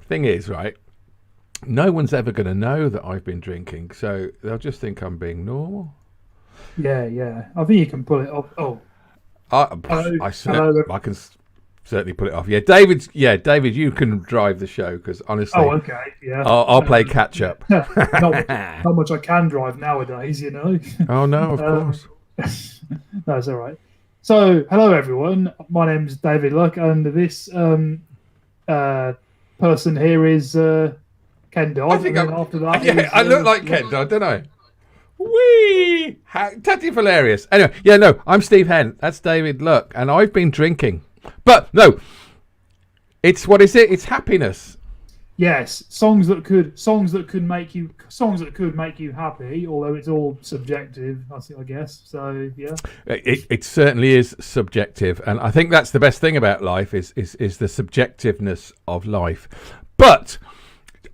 Thing is, right? No one's ever going to know that I've been drinking, so they'll just think I'm being normal. Yeah, yeah. I think you can pull it off. Oh, I, hello, I, hello. I can certainly put it off. Yeah, David. Yeah, David, you can drive the show because Oh, honestly, okay, yeah. I'll play catch up. Yeah. Not much I can drive nowadays, you know. Oh no, of um, course. that's all right. So, hello everyone. My name's David Luck, and this uh, person here is Ken I Dodd, think and then I'm. after that Yeah, is I look like Ken Dodd, don't I? Wee! Tatty hilarious. Anyway, yeah, no, I'm Steve Henn. That's David Luck, and I've been drinking. But no, it's what is it? It's happiness. yes, songs that could make you happy, although it's all subjective, I guess. So yeah. It certainly is subjective, and I think that's the best thing about life is the subjectiveness of life. But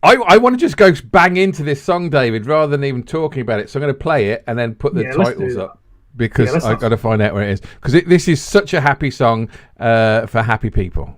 I want to just go bang into this song, David, rather than even talking about it. So I'm going to play it and then put the Yeah, let's do titles that. up Yeah, because let's I've have got to find out where it is. Because this is such a happy song for happy people.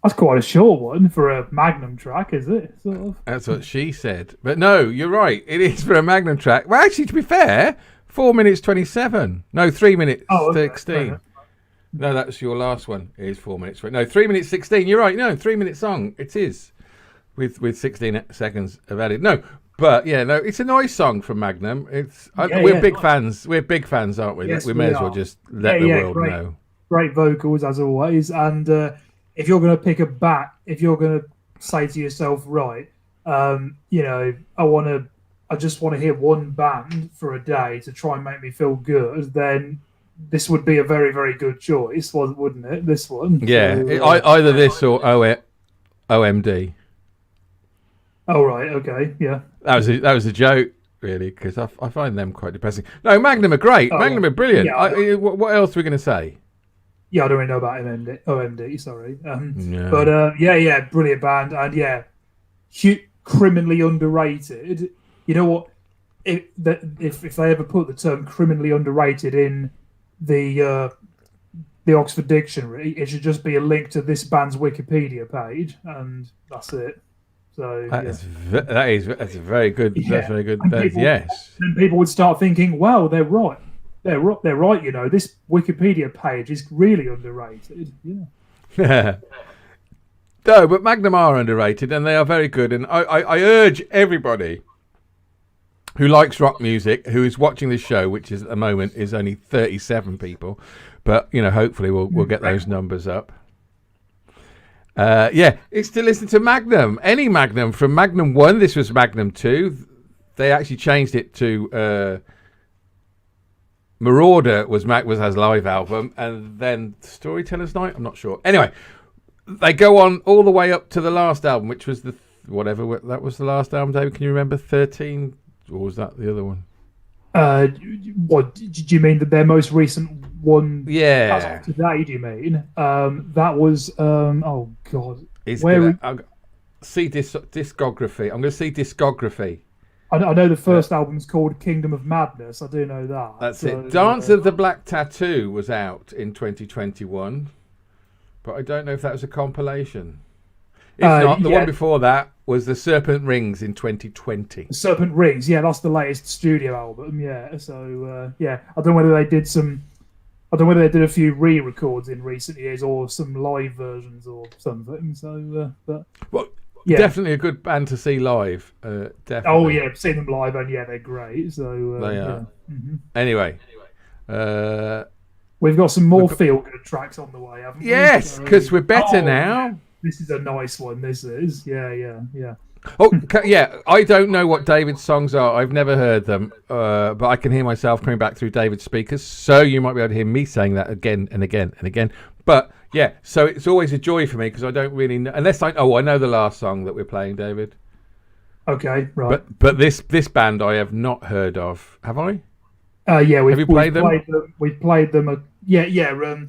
That's quite a short one for a Magnum track, is it? Sort of. That's what she said. But no, you're right. It is for a Magnum track. Well, actually, to be fair, 4 minutes 27. No, 3 minutes Oh, okay. Fair 16. enough. No, that's your last one. It is 4 minutes. No, 3 minutes 16. You're right. No, 3 minute song. It is with 16 seconds of added. No, but yeah, no, it's a nice song from Magnum. Yeah, we're yeah. big Nice. fans. We're big fans, aren't we? Yes, We may we as well are. just Yeah, let the yeah. world Great, know. great vocals as always. And if you're going to pick a bat, if you're going to say to yourself, right, I want to I just want to hear one band for a day to try and make me feel good, then this would be a very, very good choice, wouldn't it? This one. Yeah, So, either this or OMD. oh right, okay, yeah. That was a joke, really, because I find them quite depressing. No, Magnum are great. Magnum are brilliant. Yeah, what else are we going to say? Yeah, I don't really know about OMD, sorry. Yeah. But yeah, brilliant band, and yeah, criminally underrated. You know what? If they ever put the term criminally underrated in the Oxford Dictionary, it should just be a link to this band's Wikipedia page, and that's it. So that's a very good. Yeah. That's very good. Yes. Then people would start thinking, "Wow, they're right. They're right. You know, this Wikipedia page is really underrated." Yeah. No, but Magnum are underrated, and they are very good. And I urge everybody who likes rock music, who is watching this show, which is at the moment is only 37 people, but hopefully we'll get those numbers up. It's to listen to Magnum, any Magnum from Magnum 1. This was Magnum 2. They actually changed it to Marauder was has live album, and then Storyteller's Night. I'm not sure. Anyway, they go on all the way up to the last album, which was whatever that was the last album. David, can you remember 13? Or was that the other one? What did you mean? Their most recent one? Yeah. As of today, do you mean? That was. Oh God. See discography. I'm going to see discography. I know the first album's called Kingdom of Madness. I do know that. That's it. Dance of the Black Tattoo was out in 2021, but I don't know if that was a compilation. If not, the one before that was The Serpent Rings in 2020. The Serpent Rings, yeah, that's the latest studio album, yeah. So, I don't know whether they did a few re-records in recent years or some live versions or something. So, definitely a good band to see live. Definitely. Oh yeah, I've seen them live, and yeah, they're great. So they are. Yeah. Mm-hmm. Anyway, we've got some more feel-good tracks on the way, haven't we? Yes, because we're better now. Yeah. This is a nice one. This is, yeah. Oh, yeah. I don't know what David's songs are. I've never heard them, but I can hear myself coming back through David's speakers. So you might be able to hear me saying that again and again and again. But yeah, so it's always a joy for me because I don't really know unless I know the last song that we're playing, David. Okay, right. But this band I have not heard of. Have I? Yeah. Have you played them? We've played them. Yeah.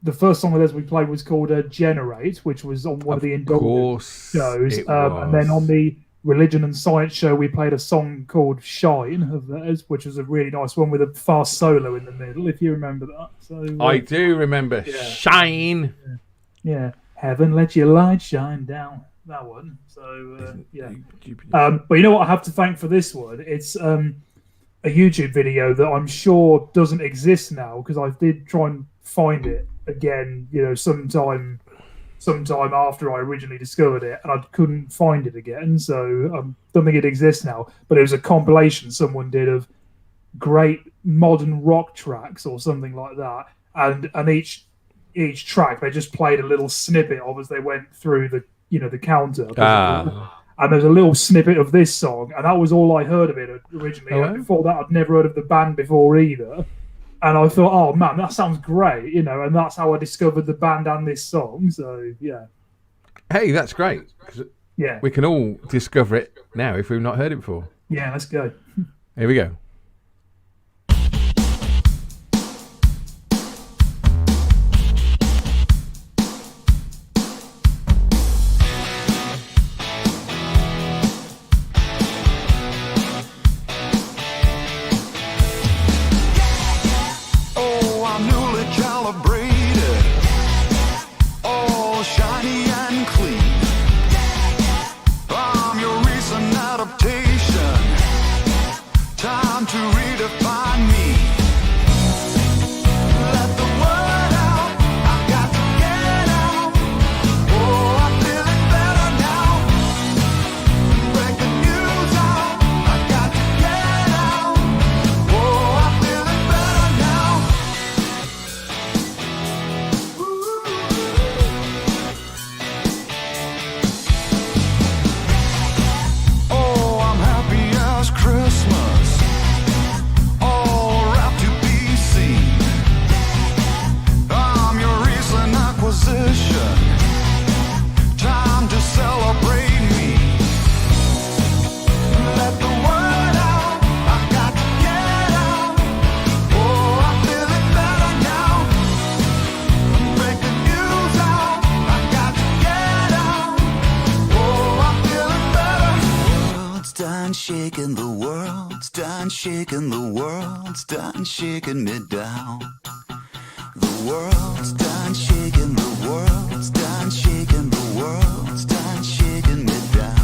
The first song of theirs we played was called Generate, which was on one of the Indulgence shows. And then on the Religion and Science show, we played a song called Shine of theirs, which was a really nice one with a fast solo in the middle, if you remember that. So I do remember Shine. Yeah. Heaven, let your light shine down. That one. So, yeah. But you know what I have to thank for this one? It's a YouTube video that I'm sure doesn't exist now because I did try and find it again, sometime after I originally discovered it, and I couldn't find it again. So I don't think it exists now. But it was a compilation someone did of great modern rock tracks or something like that, and each track they just played a little snippet of as they went through the counter. And there's a little snippet of this song, and that was all I heard of it originally. And before that, I'd never heard of the band before either. And I thought, oh man, that sounds great, and that's how I discovered the band and this song. So yeah. Hey, that's great. Yeah. We can all discover it now if we've not heard it before. Yeah, let's go. Here we go. Time done shaking the world. It's done shaking the world. It's done shaking me down. The world's done shaking the world. It's done shaking the world. It's done shaking me down.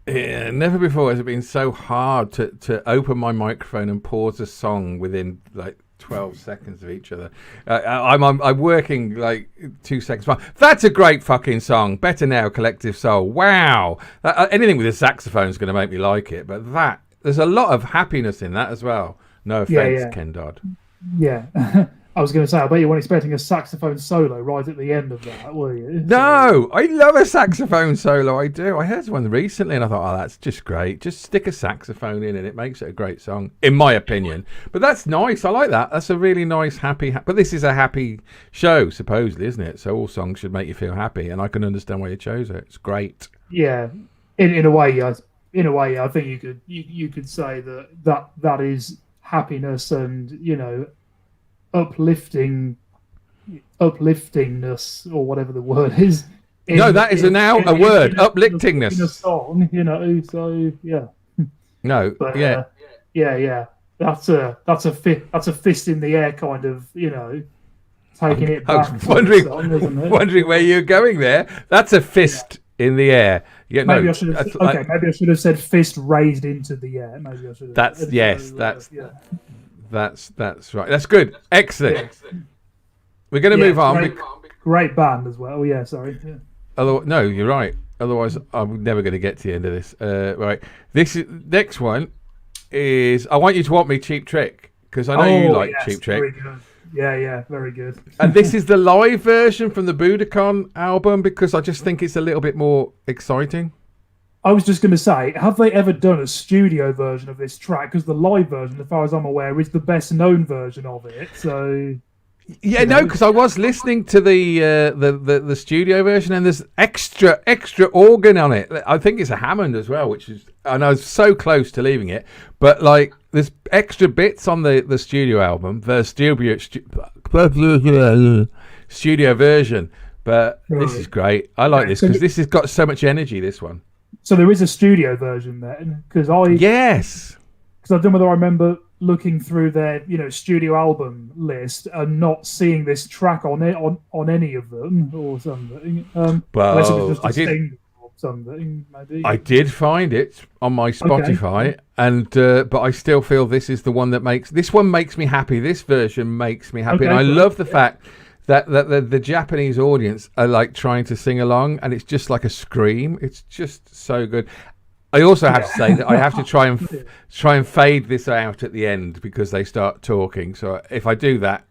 Yeah, never before has it been so hard to open my microphone and pause a song within like 12 seconds of each other. I'm working like 2 seconds. That's a great fucking song. Better Now, Collective Soul. Wow. Anything with a saxophone is going to make me like it, but there's a lot of happiness in that as well. No offense, Ken Dodd. Yeah. I was going to say, I bet you weren't expecting a saxophone solo right at the end of that, were you? No, I love a saxophone solo. I do. I heard one recently and I thought, oh, that's just great. Just stick a saxophone in and it makes it a great song, in my opinion. But that's nice. I like that. That's a really nice, happy. But this is a happy show, supposedly, isn't it? So all songs should make you feel happy, and I can understand why you chose it. It's great. Yeah, in a way, I think you could say that is happiness and upliftingness or whatever the word is. No, that is now a word. Upliftingness. In a song, So yeah. No. But, yeah. Yeah. That's a fist in the air kind of, taking it back. I was wondering where you're going there. That's a fist in the air. Yeah, maybe I should have. Maybe I should have said fist raised into the air. Maybe I should have. That's right. That's good. Excellent. Yeah. We're going to move on. Great band as well. Yeah, sorry. Yeah. No, you're right. Otherwise, I'm never going to get to the end of this. Right. Next one is I Want You to Want Me, Cheap Trick, because I know you like Cheap Trick. Very good. Yeah, very good. And this is the live version from the Budokan album because I just think it's a little bit more exciting. I was just going to say, have they ever done a studio version of this track? Because the live version, as far as I'm aware, is the best known version of it. So, yeah, no, because I was listening to the studio version, and there's extra organ on it. I think it's a Hammond as well, and I was so close to leaving it, but like there's extra bits on the studio album, the studio version. But this is great. I like this because this has got so much energy. This one. So there is a studio version then, because I don't know whether I remember looking through their studio album list and not seeing this track on any of them or something. Well, I did. Or something maybe. I did find it on my Spotify, and but I still feel this is the one that makes me happy. This version makes me happy, and I love the fact that the Japanese audience are like trying to sing along, and it's just like a scream. It's just so good. I also have to say that I have to try and fade this out at the end because they start talking. So if I do that,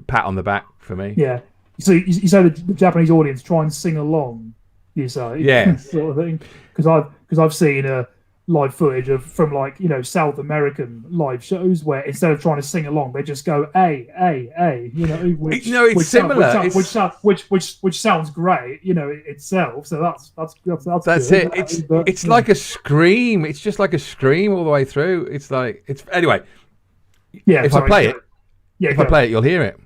pat on the back for me. Yeah. So you say the Japanese audience try and sing along. You say, yes, sort of thing. Because I've seen a live footage from like, you know, South American live shows where instead of trying to sing along, they just go a, you know, which it's similar. Which sounds great, you know, itself. So that's it. good. It's like a scream. It's just like a scream all the way through. It's like anyway. Yeah. If I play it, you'll hear it.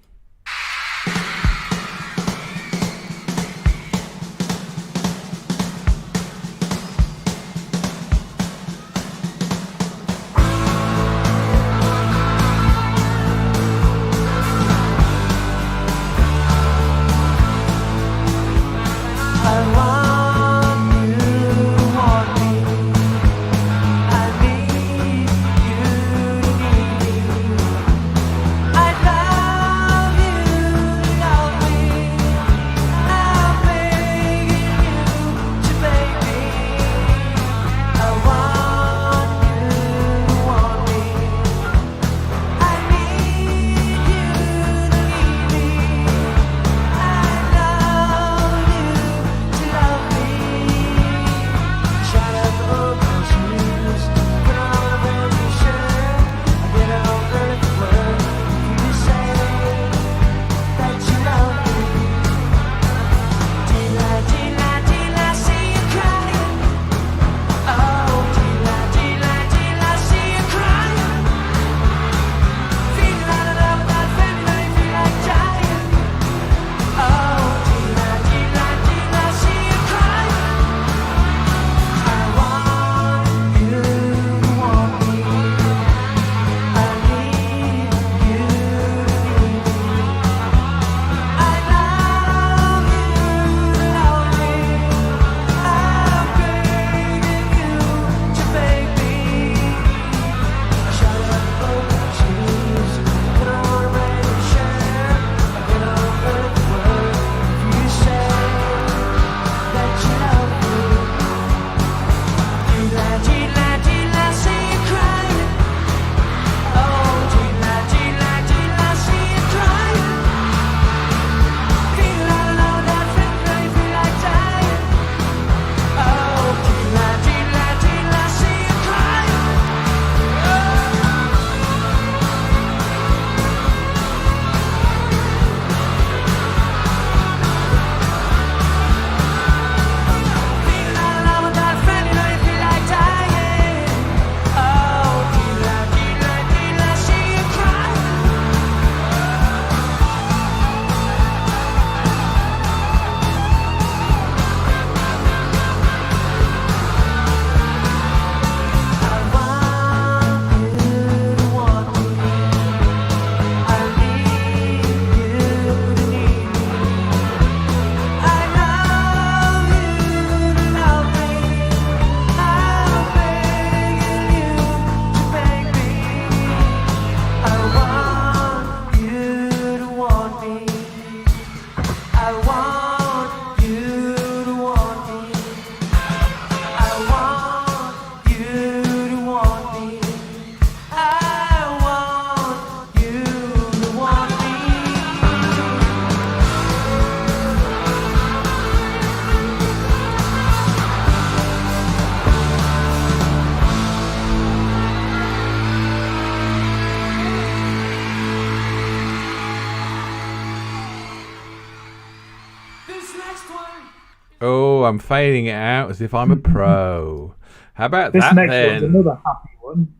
Oh, I'm fading it out as if I'm a pro. How about this that next then? one's another happy one.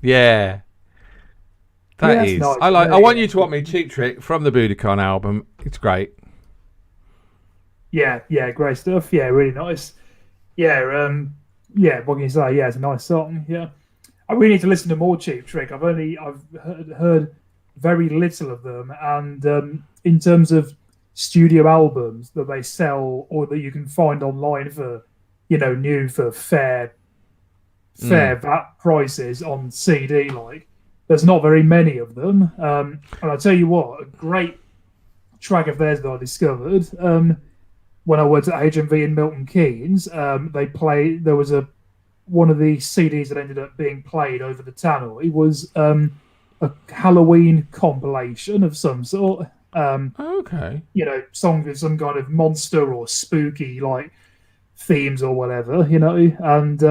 Yeah. That is. Nice. I want you to want me Cheap Trick from the Budokan album. It's great. Yeah, great stuff. Yeah, really nice. Yeah, what can you say? Yeah, it's a nice song. Yeah. I really need to listen to more Cheap Trick. I've heard very little of them, and in terms of studio albums that they sell or that you can find online for, new for fair VAT prices on CD, like there's not very many of them. And I'll tell you what, a great track of theirs that I discovered when I went to HMV in Milton Keynes. There was one of the CDs that ended up being played over the tannoy. It was a Halloween compilation of some sort. Okay. Songs with some kind of monster or spooky like themes or whatever, and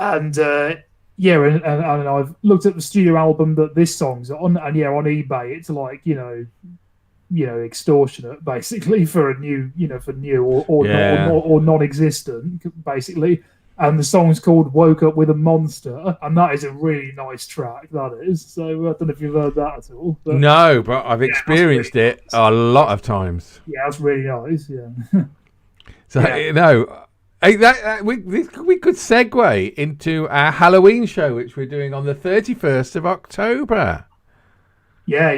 and and I've looked at the studio album that this song's on, and on eBay it's like extortionate basically for a new or non-existent basically. And the song's called "Woke Up with a Monster," and that is a really nice track. That is. So I don't know if you've heard that at all. But, no, but I've experienced really it a lot of times. Yeah, that's really nice. Yeah. So we could segue into our Halloween show, which we're doing on the 31st of October. Yeah,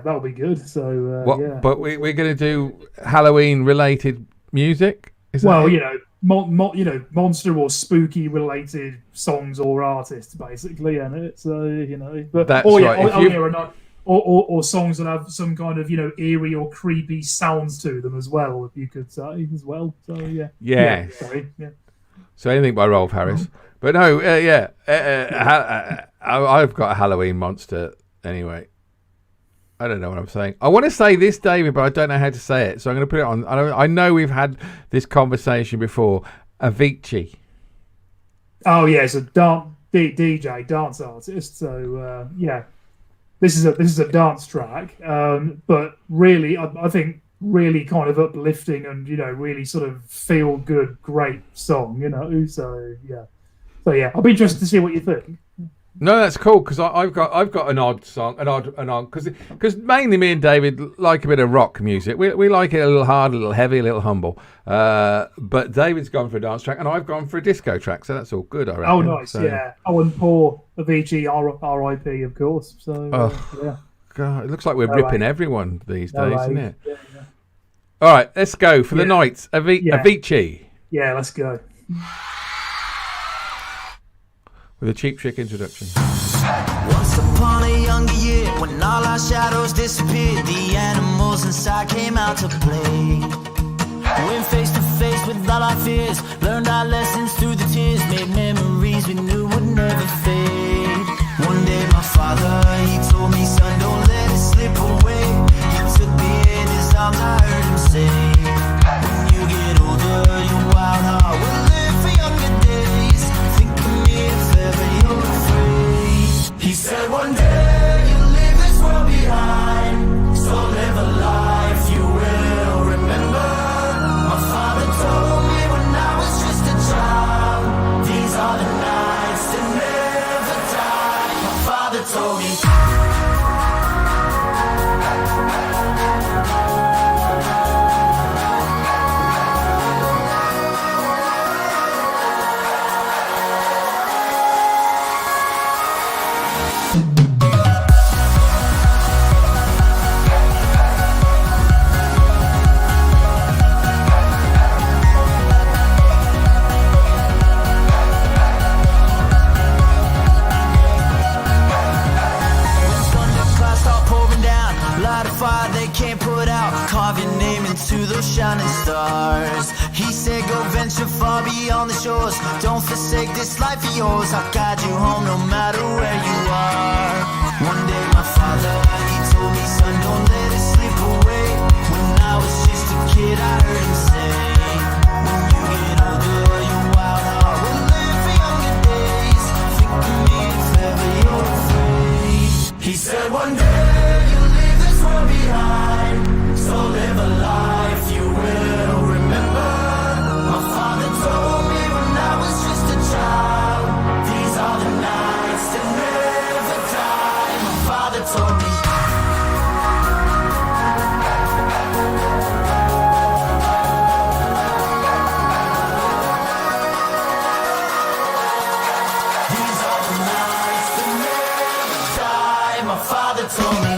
that'll be good. So but we're going to do Halloween-related music. Is that monster or spooky related songs or artists, basically, and it. So but that's right. Or songs that have some kind of eerie or creepy sounds to them as well, if you could say as well. So So anything by Rolf Harris, but no, I've got a Halloween monster anyway. I don't know what I'm saying. I want to say this, David, but I don't know how to say it. So I'm going to put it on. I know we've had this conversation before. Avicii. Oh, yeah. It's a DJ, dance artist. So, This is a dance track. But really, I think really kind of uplifting and, really sort of feel good, great song, So, yeah. I'll be interested to see what you think. No, that's cool because I've got an odd song, an odd because mainly me and David like a bit of rock music. We like it a little hard, a little heavy, a little humble. But David's gone for a dance track and I've gone for a disco track, so that's all good. I reckon. Oh, nice, yeah. Oh, and poor Avicii, R.I.P. of course. So God, it looks like we're ripping everyone these days, isn't it? Yeah. All right, let's go for the night. Avicii. Yeah, let's go. With a Cheap Trick introduction. Once upon a younger year, when all our shadows disappeared, the animals inside came out to play. Went face to face with all our fears, learned our lessons through the tears, made memories we knew would never fade. One day my father, he told me, son, don't let it slip away. He took me in his arms, I heard him say, when you get older, your wild heart will live for younger days. Think of me if ever you're afraid. He said one day you'll leave this world behind, so live a life you will remember. My father told me when I was just a child, these are the nights that never die. My father told me. To those shining stars, he said, go venture far beyond the shores. Don't forsake this life of yours. I'll guide you home no matter where you are. One day my father, he told me, son, don't let it slip away. When I was just a kid, I heard him say, when you get older, your wild heart will live for younger days. Think of me if ever you're afraid. He said one day you'll leave this world behind, so live a life you will remember. My father told me when I was just a child, these are the nights that never die. My father told me. These are the nights that never die. My father told me.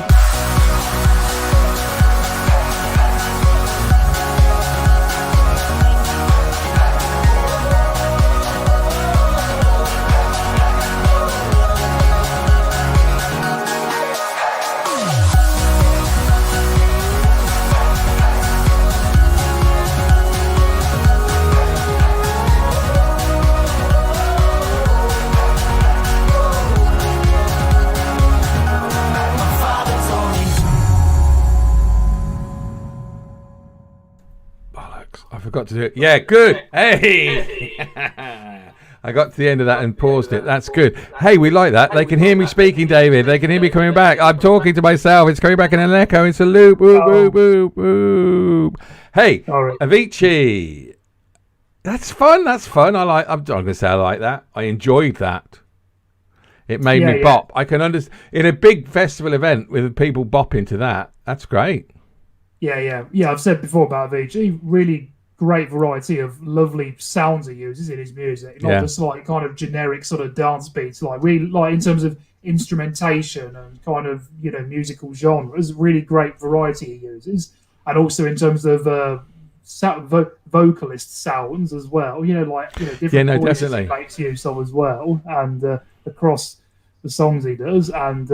I forgot to do it. Yeah, good. Hey. I got to the end of that and paused it. That's good. Hey, we like that. They can hear me speaking, David. They can hear me coming back. I'm talking to myself. It's coming back in an echo. It's a loop. Boop, boop, boop, boop. Hey, Avicii. That's fun. I'm going to say I like that. I enjoyed that. It made me bop. I can understand. In a big festival event with people bopping to that, that's great. Yeah. I've said before about Avicii, really great variety of lovely sounds he uses in his music. Not just like kind of generic sort of dance beats, like really like in terms of instrumentation and kind of, you know, musical genres, really great variety he uses. And also in terms of vocalist sounds as well, you know, like, you know, different voices he makes use of as well, and across the songs he does. And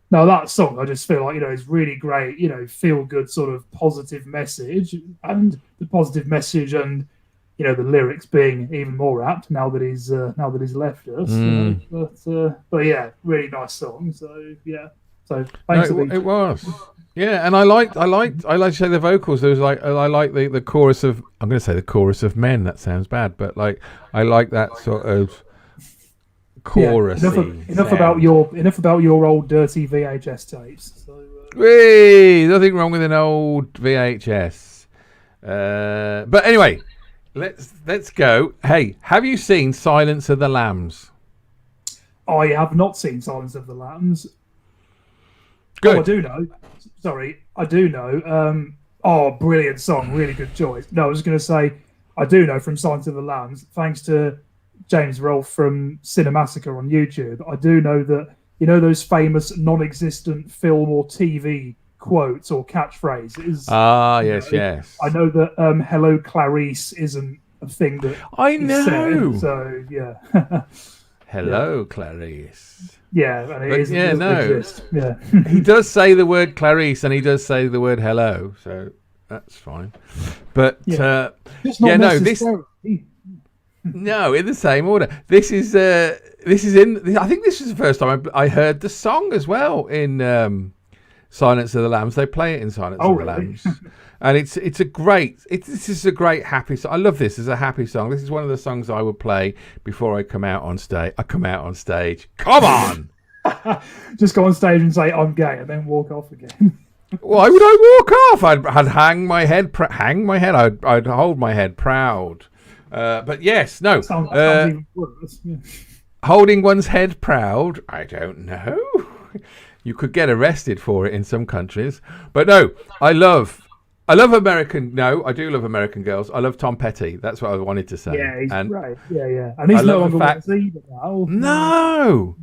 now that song, I just feel like, you know, it's really great, you know, feel good sort of positive message, and the positive message and, you know, the lyrics being even more apt now that he's left us. You know? But yeah, really nice song. So yeah, so thanks. It was. Yeah, and I like to say the vocals. There was like, I like the chorus of, I'm going to say the chorus of men. That sounds bad, but like I like that sort of chorus. Enough about your old dirty VHS tapes. So, nothing wrong with an old VHS. But anyway, let's go. Hey, have you seen Silence of the Lambs? I have not seen Silence of the Lambs. Good. Oh, I do know. Sorry, I do know. Brilliant song, really good choice. No, I was going to say, I do know from Silence of the Lambs, thanks to James Rolfe from Cinemassacre on YouTube. I do know that, you know, those famous non-existent film or TV quotes or catchphrases. Yes. I know that "Hello Clarice" isn't a thing that I know. Said, so yeah. Hello, Clarice. Yeah, and it doesn't exist. Yeah. He does say the word Clarice and he does say the word hello, so that's fine. But Just not necessarily. No, in the same order. This is in. I think this is the first time I heard the song as well in Silence of the Lambs. They play it in Silence of the Lambs, and this is a great happy song. I love this as a happy song. This is one of the songs I would play before I come out on stage. Come on, just go on stage and say I'm gay, and then walk off again. Why would I walk off? I'd hang my head. I'd hold my head proud. But yes, no. Sounds even worse. Yeah. Holding one's head proud, I don't know. You could get arrested for it in some countries. But no, I do love American Girls. I love Tom Petty. That's what I wanted to say. Yeah, he's right. Yeah. And he's no longer with us either now. No.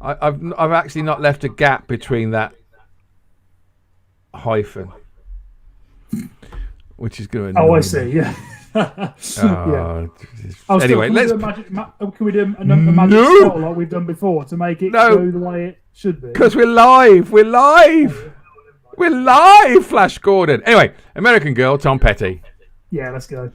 I've actually not left a gap between that hyphen, which is going to annoy I me. see, yeah. Anyway, can we do a magic spell like we've done before to make it go the way it should be? Because we're live, Flash Gordon. Anyway, American Girl, Tom Petty. Yeah, let's go.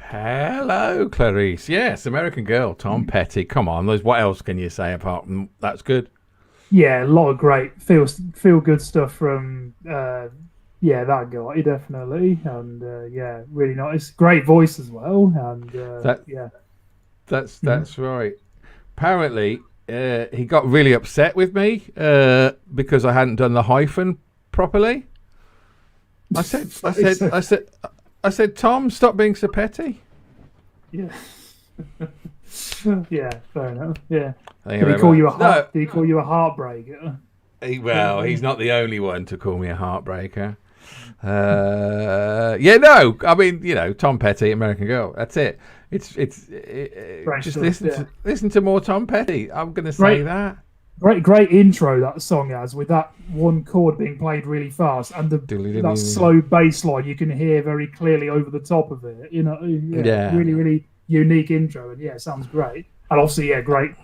Hello, Clarice. Yes, American Girl, Tom Petty. Come on, what else can you say apart from that's good? Yeah, a lot of great feel good stuff from that guy definitely, and really nice, great voice as well, and that's right. Apparently, he got really upset with me because I hadn't done the hyphen properly. I said, Tom, stop being so petty. Yeah. Yeah, fair enough. Yeah. Did he call you a heartbreaker? Well, he's not the only one to call me a heartbreaker. I mean, Tom Petty, American Girl. That's it. It's just listen to more Tom Petty. I'm going to say that. Great intro that song has, with that one chord being played really fast and that slow bass line you can hear very clearly over the top of it. Really, really unique intro, and it sounds great. And obviously, great.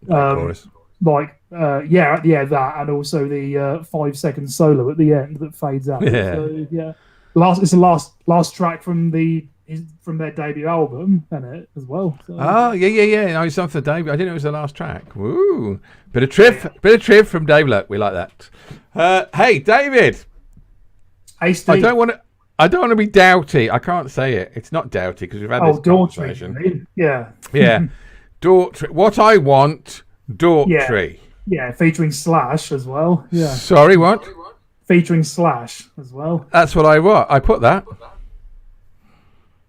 Chorus. That, and also the 5-second solo at the end that fades out. Yeah. So, it's the last track from their debut album, isn't it, as well? So. Oh, yeah. No, it's off the debut. I didn't know it was the last track. Woo! Bit of triv from Dave Luck. We like that. Hey, David. Hey, Steve. I don't want to be doughty. I can't say it. It's not doughty because we've had this conversation. Yeah. Yeah. Daughtry. What I want, Daughtry. Yeah, featuring Slash as well. Yeah. Sorry, what? Featuring Slash as well. That's what I want. I put that.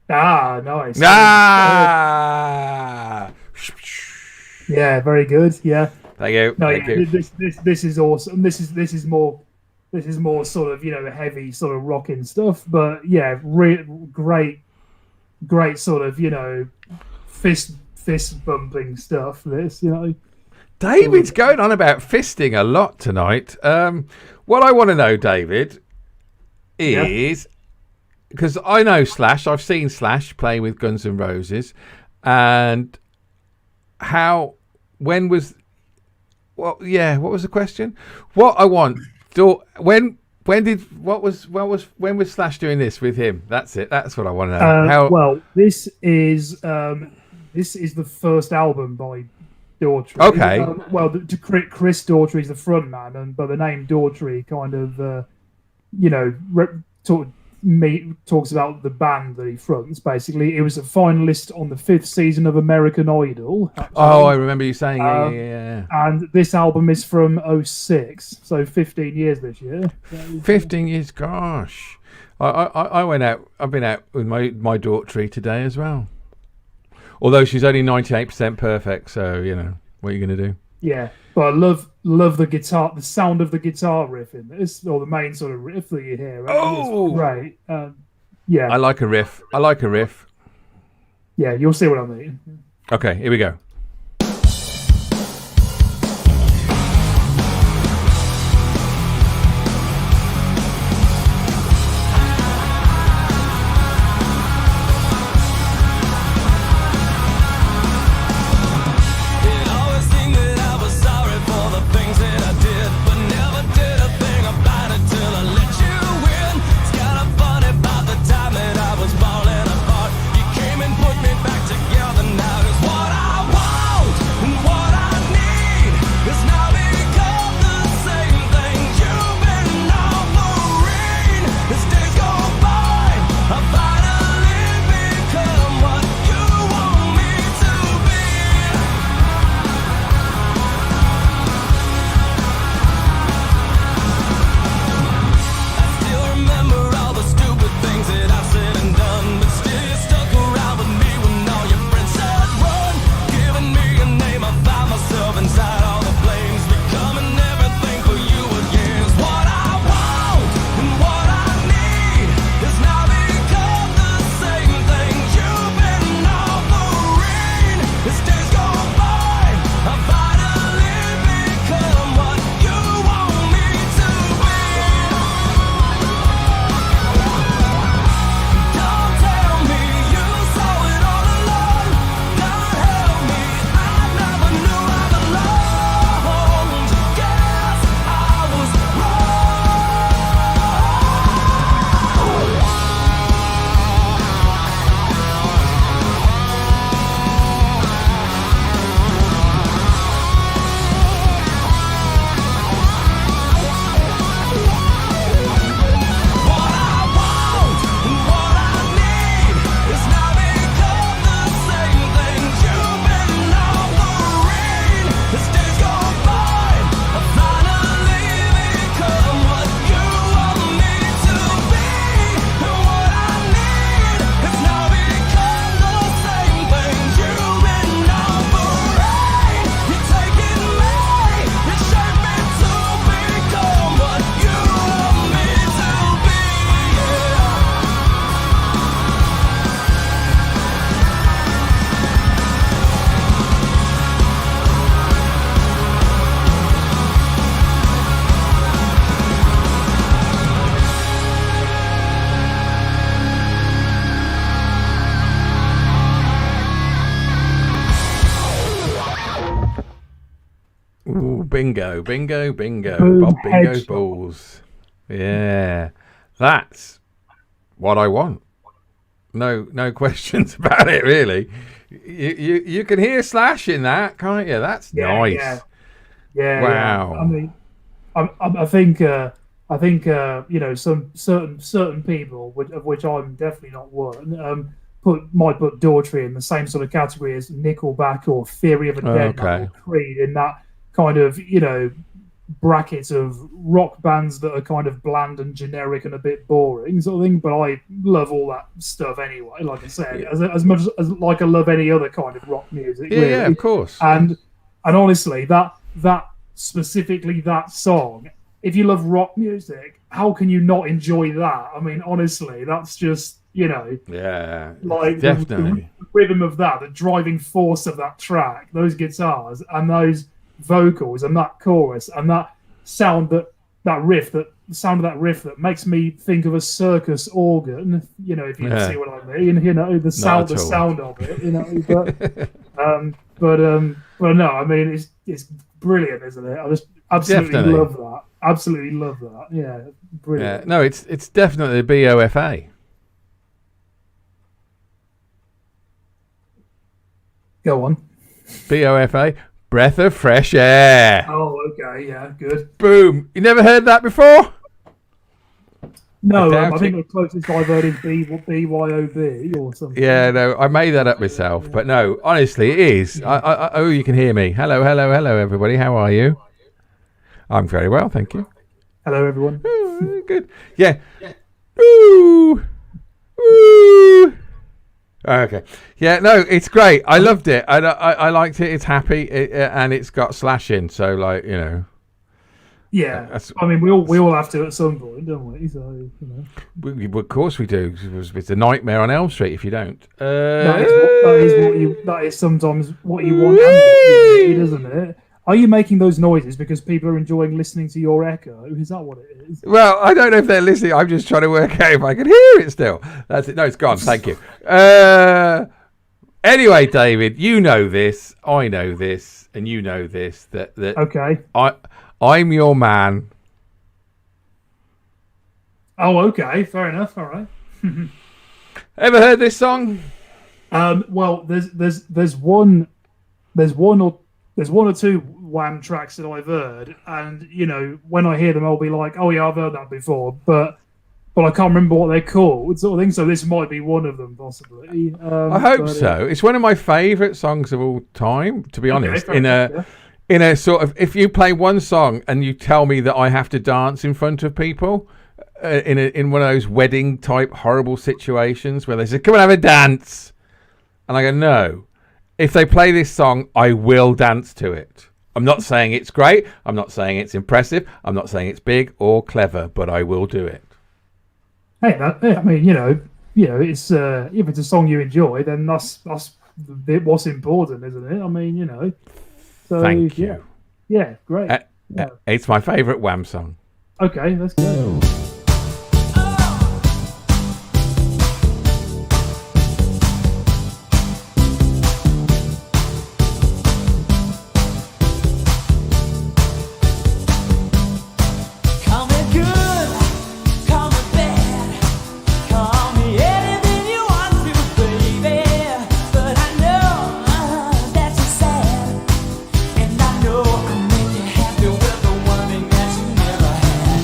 Ah, nice. Ah. Yeah, very good. Yeah. Thank you. No, Thank you. This is awesome. This is more sort of heavy sort of rocking stuff, but great sort of fist bumping stuff. David's going on about fisting a lot tonight. What I want to know, David, is because I know Slash. I've seen Slash play with Guns N' Roses, and when was what was the question? What I want. When was Slash doing this with him? That's it. That's what I want to know. Well, this is the first album by Daughtry. Okay. Chris Daughtry is the front man, and by the name Daughtry kind of talks about the band that he fronts. Basically, it was a finalist on the 5th season of American Idol. Actually. Oh, I remember you saying, yeah. And this album is from 2006, so 15 years this year. 15 years, gosh. I went out. I've been out with my Daughtry today as well. Although she's only 98% perfect, so what are you going to do? Yeah, but I love the guitar, the sound of the guitar riff in this, or the main sort of riff that you hear. Right? Oh, right. I like a riff. Yeah, you'll see what I mean. Okay, here we go. What I want bingo, bingo, bingo. Boom, Bob Bingo's headshot. balls. Yeah, that's what I want. No questions about it, really. You can hear Slash in that, can't you? That's nice. Yeah. Wow. I mean, I think you know, some certain people, of which I'm definitely not one, might put Daughtry in the same sort of category as Nickelback or Theory of a Dead Man or Creed, in that kind of, you know, bracket of rock bands that are kind of bland and generic and a bit boring sort of thing. But I love all that stuff anyway. Like I said, as much as like I love any other kind of rock music. Yeah, really. yeah, of course. And honestly, that specifically that song, if you love rock music, how can you not enjoy that? I mean, honestly, that's just, you know, yeah, like definitely the rhythm of that, the driving force of that track, those guitars and those vocals and that chorus and that sound, the sound of that riff that makes me think of a circus organ, you know, if you see what I mean, you know, the sound of it, you know, but no, I mean, it's brilliant, isn't it? I just absolutely love that. Absolutely love that. Yeah, brilliant. Yeah, no, it's definitely BOFA. Go on. BOFA, breath of fresh air. Oh, okay, yeah, good. Boom. You never heard that before? No, I think the closest I've heard is BYOB or something. Yeah, no, I made that up myself. But no, honestly, it is. Oh, you can hear me. Hello, everybody. How are you? I'm very well, thank you. Hello, everyone. Ooh, good. Yeah. Ooh. Ooh. Okay. Yeah, no, it's great. I loved it. I liked it. It's happy, and it's got Slash in. So, like, you know. Yeah, I mean, we all have to at some point, don't we? So, you know. Of course we do. It's a nightmare on Elm Street if you don't. That is sometimes what you want and what you need, isn't it? Are you making those noises because people are enjoying listening to your echo? Is that what it is? Well, I don't know if they're listening. I'm just trying to work out if I can hear it still. That's it. No, it's gone. Thank you. Anyway, David, you know this. I know this. And you know this. That okay. I'm your man. Oh, okay. Fair enough. All right. Ever heard this song? Well, there's one or two Wham tracks that I've heard, and you know, when I hear them, I'll be like, "Oh yeah, I've heard that before," but I can't remember what they're called, sort of thing. So this might be one of them, possibly. I hope so. It's one of my favourite songs of all time, to be honest. In a sort of, if you play one song and you tell me that I have to dance in front of people, in one of those wedding type horrible situations where they say, "Come and have a dance," and I go, "No." If they play this song, I will dance to it. I'm not saying it's great. I'm not saying it's impressive. I'm not saying it's big or clever, but I will do it. Hey, I mean, you know, it's if it's a song you enjoy, then that's what's important, isn't it? I mean, you know. So, thank you. Yeah, great. It's my favourite Wham song. Okay, let's go.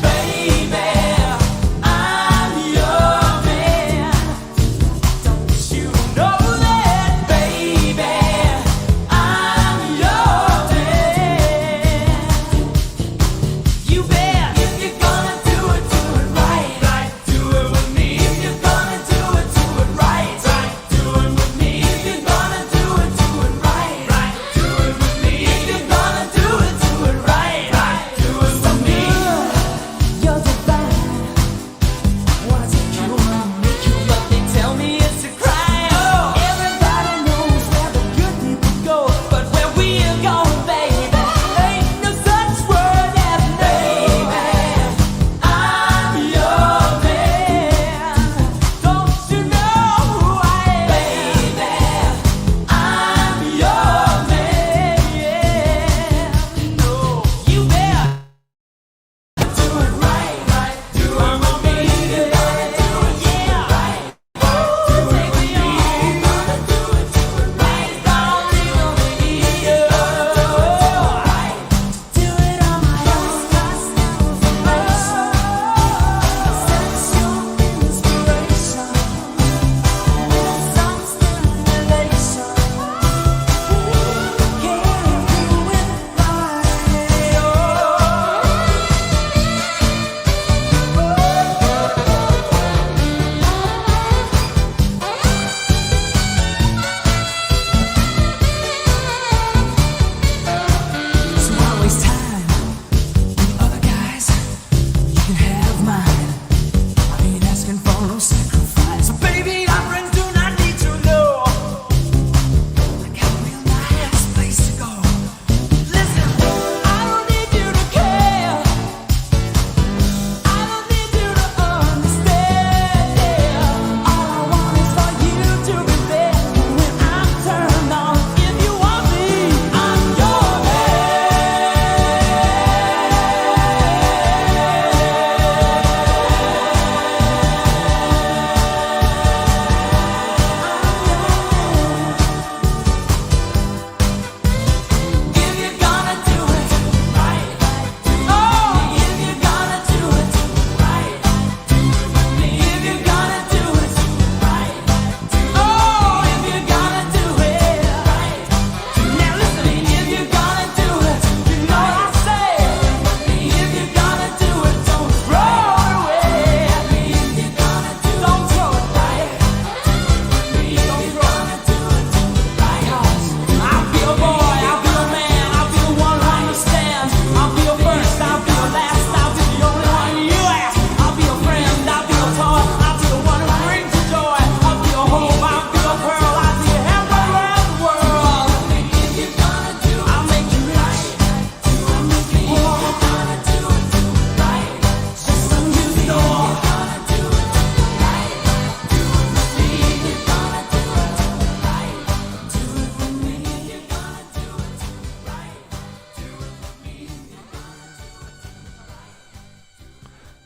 Baby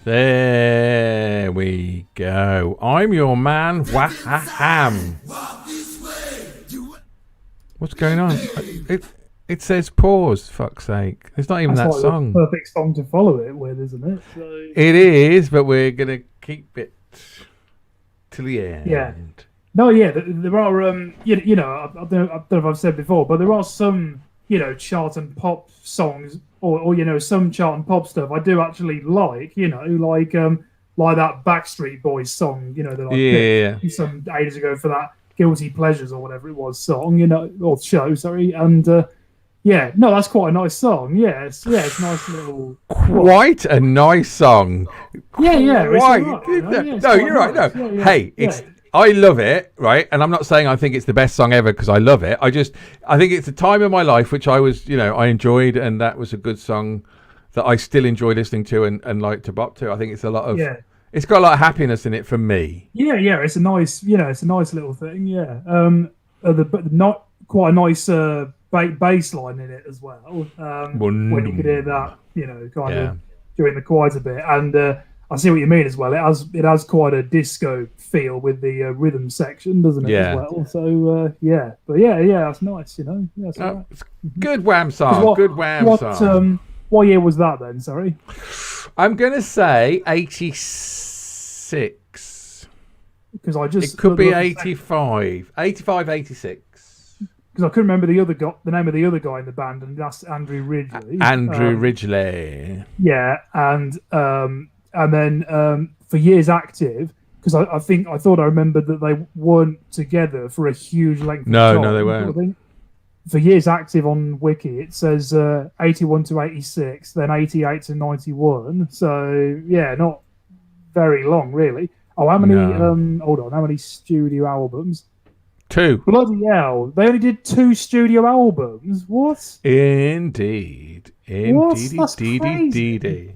There we go. I'm your man, Waham. What's going on? It says pause, fuck's sake. It's not even That's that like song. the perfect song to follow it with, isn't it? So, It is, but we're going to keep it till the end. Yeah. No, yeah, there are, you know, I don't know if I've said before, but there are some, you know, chart and pop songs, or you know, some chart and pop stuff I do actually like, you know, like that Backstreet Boys song, you know, that I picked some ages ago for that Guilty Pleasures or whatever it was song, you know, or show, sorry, and yeah, no, that's quite a nice song. Yeah, it's nice little. Quite a nice song. Yeah. Quite. No, You're right. No, hey, it's. I love it, right? And I'm not saying I think it's the best song ever because I love it. I think it's a time in my life which I was, you know, I enjoyed, and that was a good song that I still enjoy listening to and like to bop to. I think it's a lot of. Yeah. It's got a lot of happiness in it for me. Yeah, it's a nice, you know, it's a nice little thing. Yeah, but not quite a nice bass line in it as well. When you could hear that, you know, kind of during the quieter bit, and I see what you mean as well. It has quite a disco feel with the rhythm section, doesn't it? As well. So but that's nice. You know, it's good Wham song. Good Wham song. What year was that then? Sorry. I'm going to say 86. Because it could be 85. 85, 86. Because I couldn't remember the name of the other guy in the band, and that's Andrew Ridgeley. Andrew Ridgeley. Yeah, and then for Years Active, because I thought I remembered that they weren't together for a huge length of time. No, they weren't. For Years Active on Wiki, it says 81 to 86, then 88 to 91. So, yeah, not very long, really. Oh, how many, how many studio albums? 2. Bloody hell. They only did 2 studio albums? What? Indeed. That's crazy.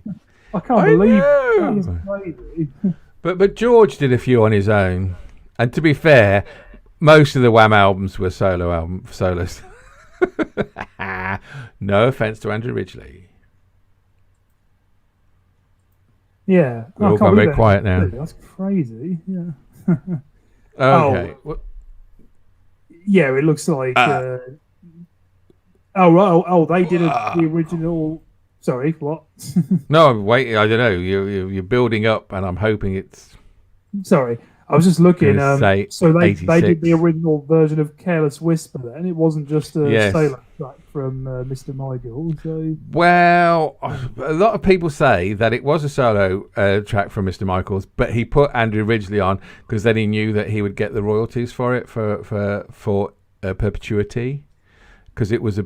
I can't believe that is crazy. But George did a few on his own. And to be fair, most of the Wham albums were solos. No offense to Andrew Ridgeley. Yeah. We're all gone very quiet now. That's crazy. Yeah. Okay. Yeah, it looks like. They did the original. Sorry, what? No, wait. I don't know. You're building up, and I'm hoping it's. Sorry. I was just looking. So they 86. did the original version of "Careless Whisper," then it wasn't just a solo track from Mr. Michael. So well, a lot of people say that it was a solo track from Mr. Michaels, but he put Andrew Ridgeley on because then he knew that he would get the royalties for it for perpetuity. Because it was a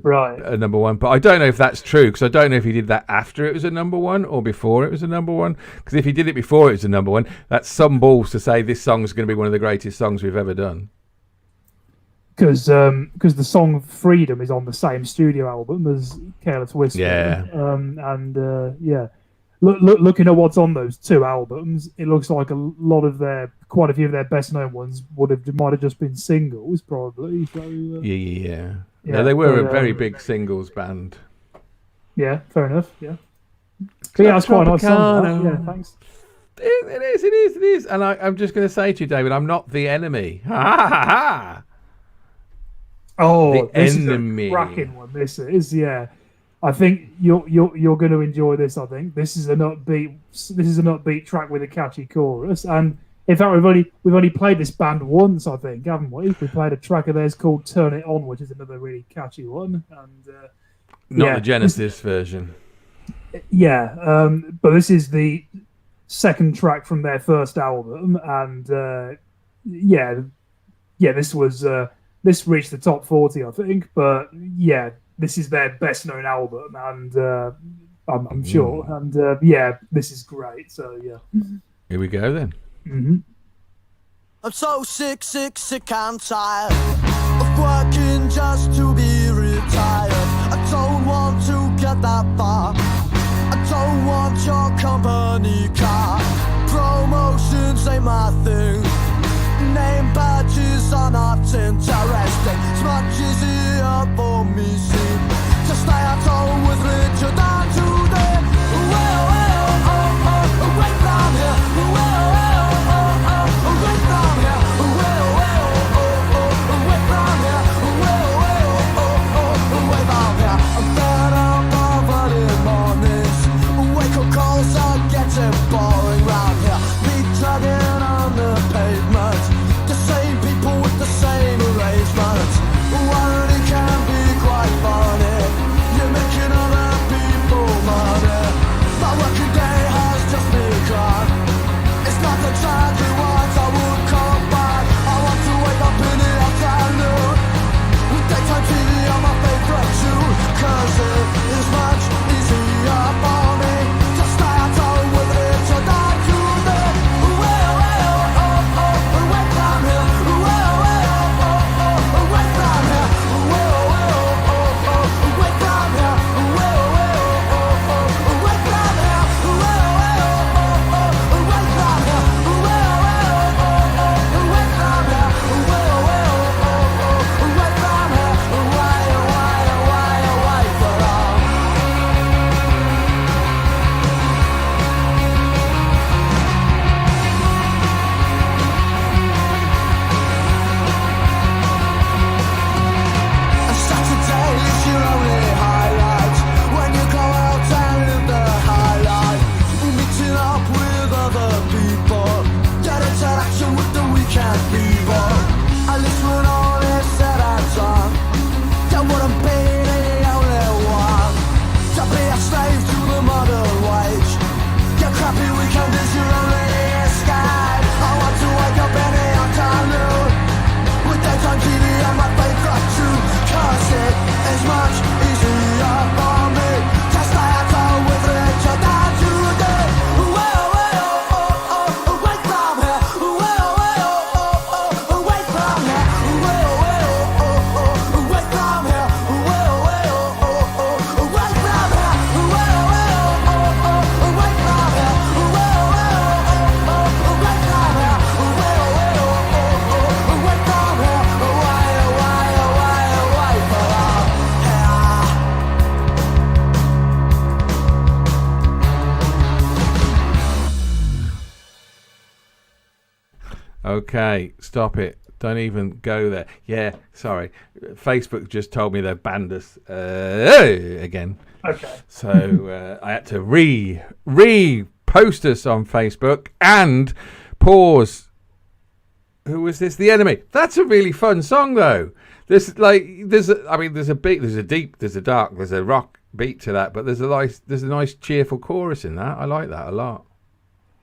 number one. But I don't know if that's true, because I don't know if he did that after it was a number one or before it was a number one. Because if he did it before it was a number one, that's some balls to say this song's going to be one of the greatest songs we've ever done. Because the song Freedom is on the same studio album as Careless Whisper. Yeah. Looking at what's on those 2 albums, it looks like quite a few of their best known ones might have just been singles, probably. So, Yeah, they were a very big singles band. Yeah, fair enough. Yeah, but yeah, that's quite a nice song. Yeah, thanks. It is. And I'm just going to say to you, David, I'm not the enemy. Ha ha ha! Oh, this enemy. Is a cracking one. This is, yeah. I think you're going to enjoy this. I think this is an upbeat track with a catchy chorus, and in fact, we've only played this band once, I think, haven't we? We played a track of theirs called "Turn It On," which is another really catchy one, and not the Genesis version. Yeah, but this is the second track from their first album, and this reached the top 40, I think. But yeah, this is their best known album, and I'm sure, and this is great. So yeah, here we go then. Mm-hmm. I'm so sick and tired of working just to be retired. I don't want to get that far. I don't want your company car. Promotions ain't my thing. Name badges are not interesting. It's much easier for me, see, to stay at home with Richard than today. Well, wait Okay, stop it. Don't even go there. Yeah, sorry. Facebook just told me they've banned us again. Okay. So I had to re-post us on Facebook and pause. Who was this? The Enemy. That's a really fun song, though. There's a beat, there's a deep, there's a dark, there's a rock beat to that, but there's a nice cheerful chorus in that. I like that a lot.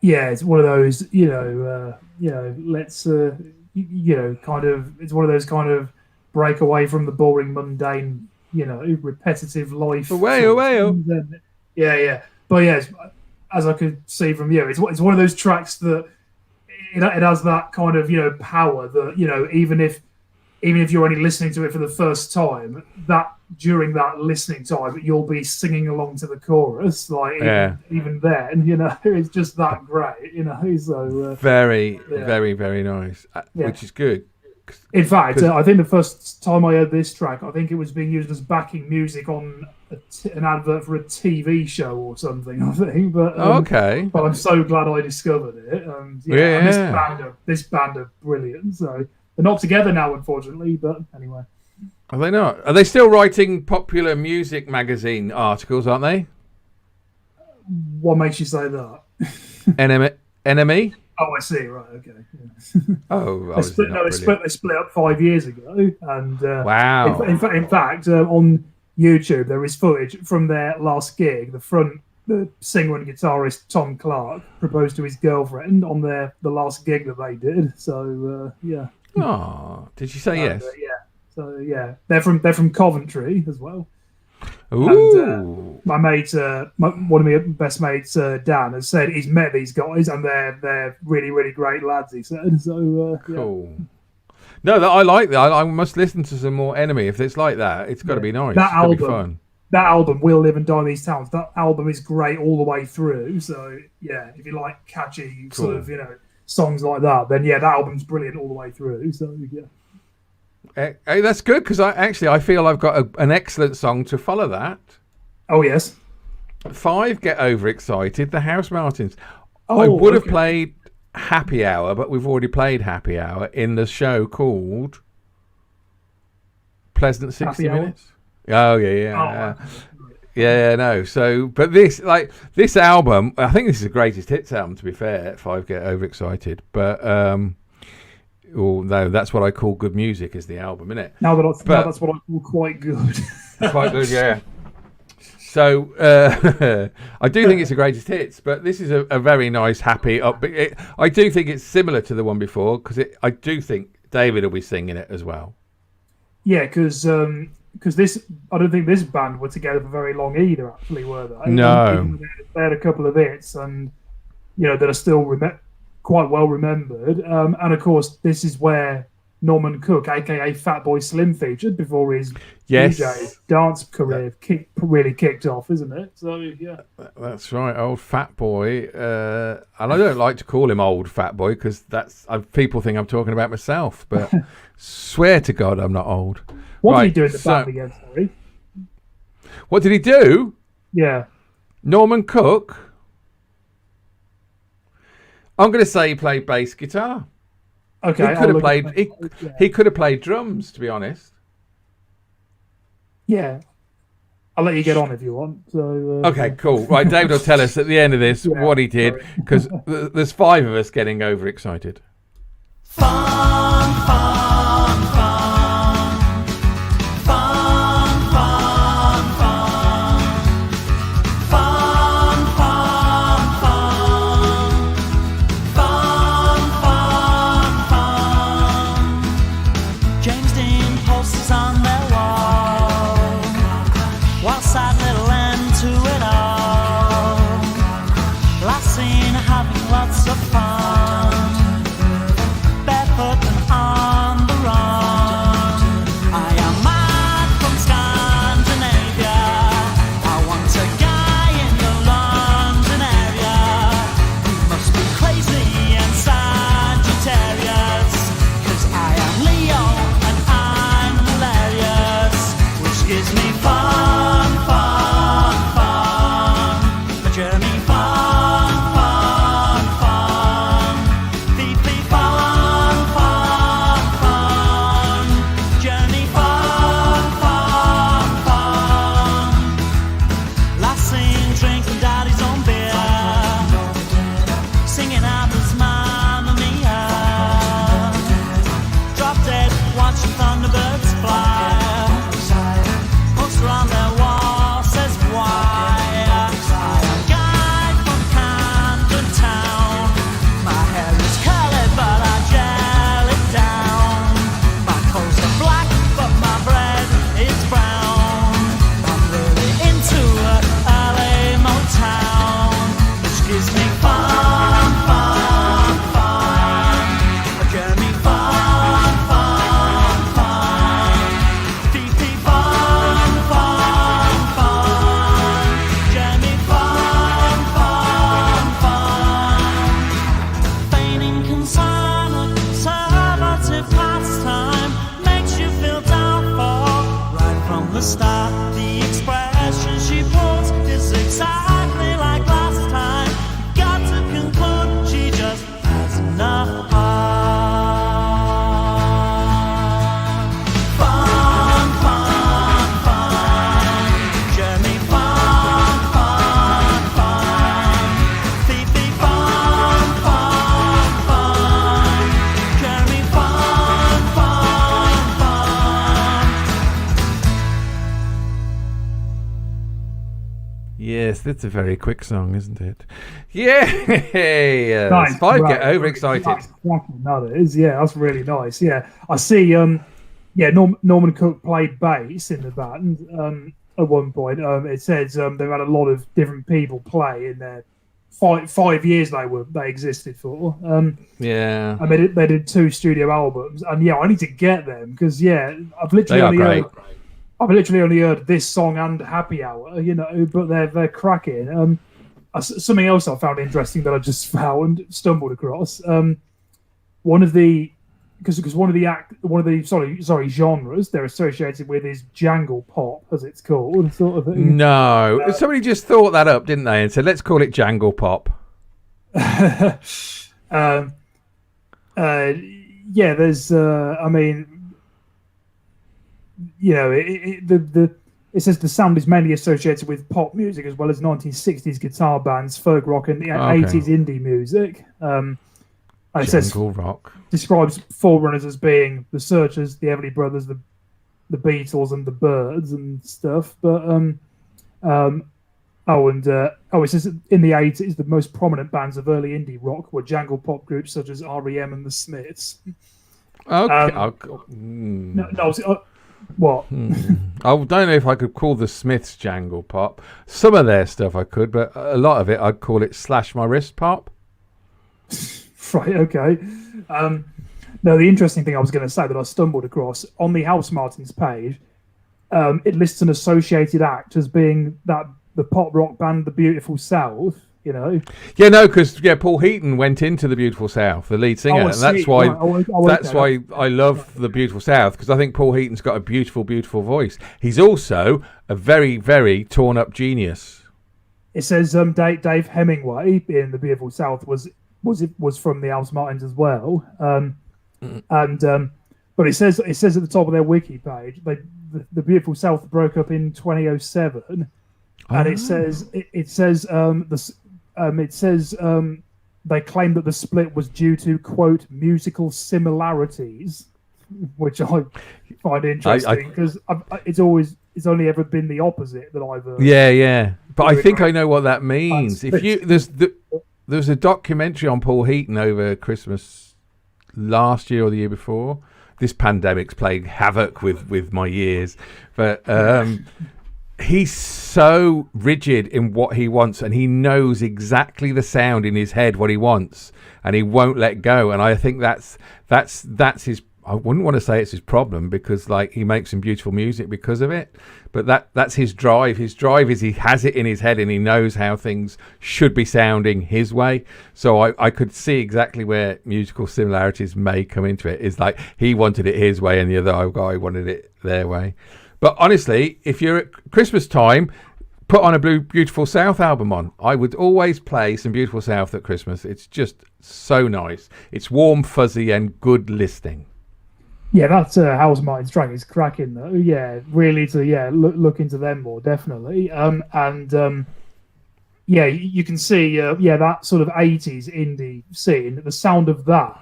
Yeah, it's one of those, let's, kind of, it's one of those kind of break away from the boring, mundane, repetitive life. Away. Yeah. But yeah, as I could see from you, it's one of those tracks that it has that kind of, power that, even if you're only listening to it for the first time, that during that listening time, you'll be singing along to the chorus, even then, it's just that great, so... very, very nice, which is good. In fact, I think the first time I heard this track, I think it was being used as backing music on an advert for a TV show or something, I think. But okay. But I'm so glad I discovered it. And this band are brilliant. So they're not together now, unfortunately, but anyway. Are they not? Are they still writing popular music magazine articles, aren't they? What makes you say that? Enemy? Oh, I see. Right. Okay. Yeah. Oh, they split up 5 years ago, and wow. In fact, on YouTube there is footage from their last gig. The singer and guitarist Tom Clark proposed to his girlfriend on the last gig that they did. So yeah. Oh, did she say yes? Yeah. So yeah, they're from Coventry as well. Ooh. And my mate, one of my best mates, Dan, has said he's met these guys and they're really, really great lads. He said so. Cool. No, I like that. I must listen to some more Enemy. If it's like that, it's got to be nice. That album, be fun. That album, We'll Live and Die in These Towns. That album is great all the way through. So yeah, if you like catchy sort of songs like that, then yeah, that album's brilliant all the way through. So yeah. Hey, that's good because I feel I've got an excellent song to follow that. Oh yes. 5, Get Overexcited, the House Martins. I would have played Happy Hour, but we've already played Happy Hour in the show called Pleasant 60 Minutes. Oh yeah. Yeah, no. So, but this album, I think this is the greatest hits album. To be fair, 5, Get Overexcited, but no, that's what I call good music is the album, isn't it? Now that's what I call quite good. Quite good, yeah. So I do think it's the greatest hits, but this is a very nice, happy, upbeat. I do think it's similar to the one before because I do think David will be singing it as well. Yeah, because this, I don't think this band were together for very long either. Actually, were they? No, they had a couple of hits, and that are still quite well remembered. And of course, this is where Norman Cook, aka Fatboy Slim, featured before his DJ dance career really kicked off, isn't it? So yeah, that's right, old Fat Boy. And I don't like to call him old Fat Boy because people think I'm talking about myself. But swear to God, I'm not old. What did he do in the band again? Sorry. What did he do? Yeah, Norman Cook. I'm going to say he played bass guitar. Okay, he could have played drums, to be honest. Yeah, I'll let you get on if you want. So okay, cool. Right, David will tell us at the end of this what he did because there's 5 of us getting overexcited. Fun, fun, fun. Fun, fun, fun. Fun, fun, fun. Fun, fun, fun. James Dean posters on their wall. What sad little end to it all. Last seen having lots of fun. Barefoot stop. The expression she puts is exactly like last time. Got to conclude she just has enough. Fun, fun, fun. Jeremy, fun, fun, fun. Fifi, fun, fun, fun. Jeremy, fun, fun, fun. Yes, that's a very quick song, isn't it? Yeah. Nice, Five right. get overexcited. Nice cracking, that is. Yeah, that's really nice. Yeah, I see. Norman Cook played bass in the band at one point. It says they've had a lot of different people play in their 5 years they existed for. Yeah. I mean, they did 2 studio albums, and I need to get them because I've literally They are great. only heard this song and Happy Hour, but they're cracking. Something else I found interesting that I just stumbled across. One of the genres they're associated with is jangle pop, as it's called, sort of thing. No, somebody just thought that up, didn't they? And said, let's call it jangle pop. There's it says the sound is mainly associated with pop music as well as 1960s guitar bands, folk rock, and 80s indie music. And it says Jungle rock. describes Forerunners as being the Searchers, the Everly Brothers, the Beatles, and the Byrds and stuff. But it says in the 80s the most prominent bands of early indie rock were jangle pop groups such as REM and the Smiths. Okay. What? I don't know if I could call the Smiths jangle pop. Some of their stuff I could, but a lot of it I'd call it slash my wrist pop. Right, okay. No, the interesting thing I was going to say that I stumbled across on the House Martins page, it lists an associated act as being the pop rock band The Beautiful South. Yeah, no, because Paul Heaton went into The Beautiful South, the lead singer, and that's why why I love The Beautiful South, because I think Paul Heaton's got a beautiful, beautiful voice. He's also a very, very torn up genius. It says Dave Hemingway in The Beautiful South was from the House Martins as well, but it says at the top of their wiki page the Beautiful South broke up in 2007, and it says they claim that the split was due to quote musical similarities, which I find interesting because it's only ever been the opposite that I've heard. Yeah, but I think I know what that means. There's a documentary on Paul Heaton over Christmas last year or the year before. This pandemic's playing havoc with my years, but he's so rigid in what he wants, and he knows exactly the sound in his head what he wants, and he won't let go. And I think that's his. I wouldn't want to say it's his problem, because he makes some beautiful music because of it, but that's his drive. His drive is he has it in his head and he knows how things should be sounding his way. So I could see exactly where musical similarities may come into it. Is he wanted it his way and the other guy wanted it their way. But honestly, if you're at Christmas time, put on a Beautiful South album on. I would always play some Beautiful South at Christmas. It's just so nice. It's warm, fuzzy, and good listening. Yeah, that's House Martins track is cracking though. Yeah, really to look into them more definitely. You can see that sort of 80s indie scene. The sound of that,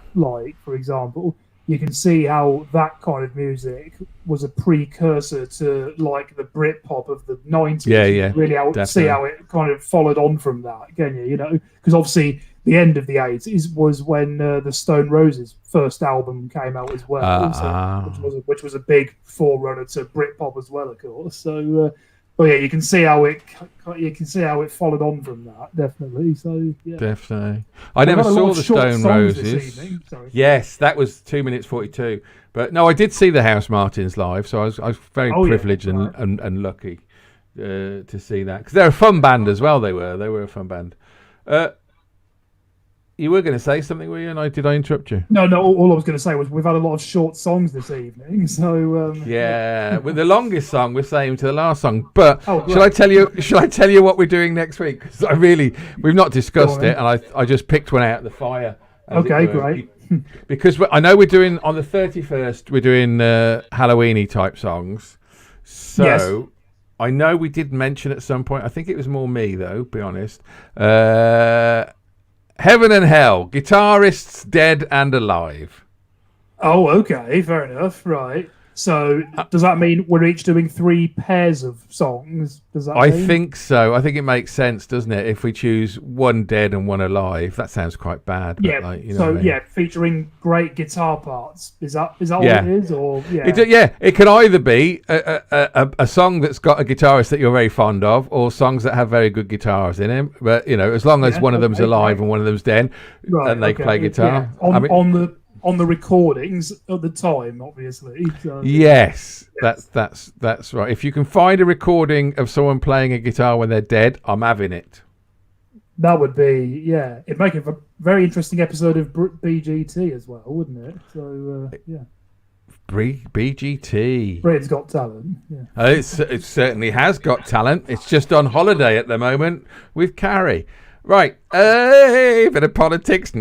for example, you can see how that kind of music was a precursor to the Britpop of the 90s. Yeah, really see how it kind of followed on from that, can you? Because obviously the end of the 80s was when the Stone Roses' first album came out as well, which was a big forerunner to Britpop as well, of course. So, you can see how it followed on from that, definitely. So, yeah. Definitely. I never saw the Stone Roses. Yes, that was 2 minutes 42. But no, I did see the House Martins live, so I was very privileged and lucky to see that, because they're a fun band as well. They were a fun band. You were going to say something, were you? And did I interrupt you? No. All I was going to say was we've had a lot of short songs this evening. So yeah, with the longest song we're saying to the last song. But right. shall I tell you what we're doing next week? Because we've not discussed it, and I just picked one out of the fire. Okay, great. Because I know we're doing on the 31st. We're doing Halloweeny type songs. So. Yes. I know we did mention at some point, I think it was more me though, be honest. Heaven and Hell, guitarists dead and alive. Oh, okay, fair enough, right. So does that mean we're each doing 3 pairs of songs? Does that mean? think so. I think it makes sense, doesn't it? If we choose one dead and one alive, that sounds quite bad. But yeah. Featuring great guitar parts. Is that what it is? Or it can either be a song that's got a guitarist that you're very fond of, or songs that have very good guitars in them. But as long as one of them's alive and one of them's dead, and they play guitar. Yeah. On the recordings at the time, obviously. So, yes, that's right. If you can find a recording of someone playing a guitar when they're dead, I'm having it. That would be, it'd make it a very interesting episode of BGT as well, wouldn't it? So, BGT. Britain's Got Talent. Yeah. It certainly has got talent. It's just on holiday at the moment with Carrie. Right, bit of politics.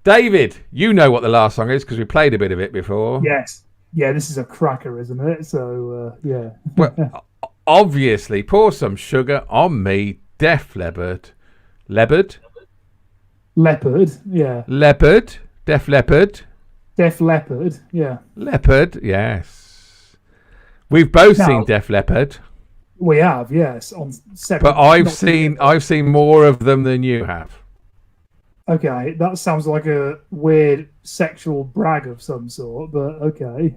David, you know what the last song is because we played a bit of it before. Yes. Yeah, this is a cracker, isn't it? So, yeah. Well, obviously, Pour Some Sugar on Me, Def Leppard. Leopard, yeah. Leopard, Def Leppard. Def Leppard, yeah. Leopard, yes. We've both seen Def Leppard. We have, yes. On separate, but I've seen more of them than you have. Okay, that sounds like a weird sexual brag of some sort, but okay.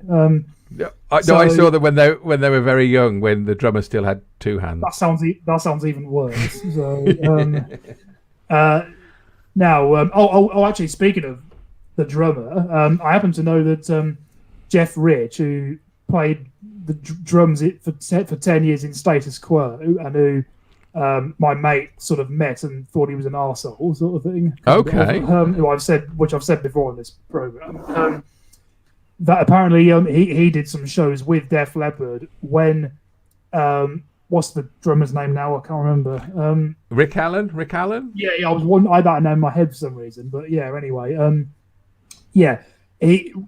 I saw them when they were very young, when the drummer still had 2 hands. That sounds even worse. So now, actually, speaking of the drummer, I happen to know that Jeff Rich, who played the drums for 10 years in Status Quo, and who my mate sort of met and thought he was an arsehole sort of thing. Okay. Which I've said before on this program. That apparently he did some shows with Def Leppard when what's the drummer's name now? I can't remember. Rick Allen? Yeah, I had that name in my head for some reason, but yeah, anyway.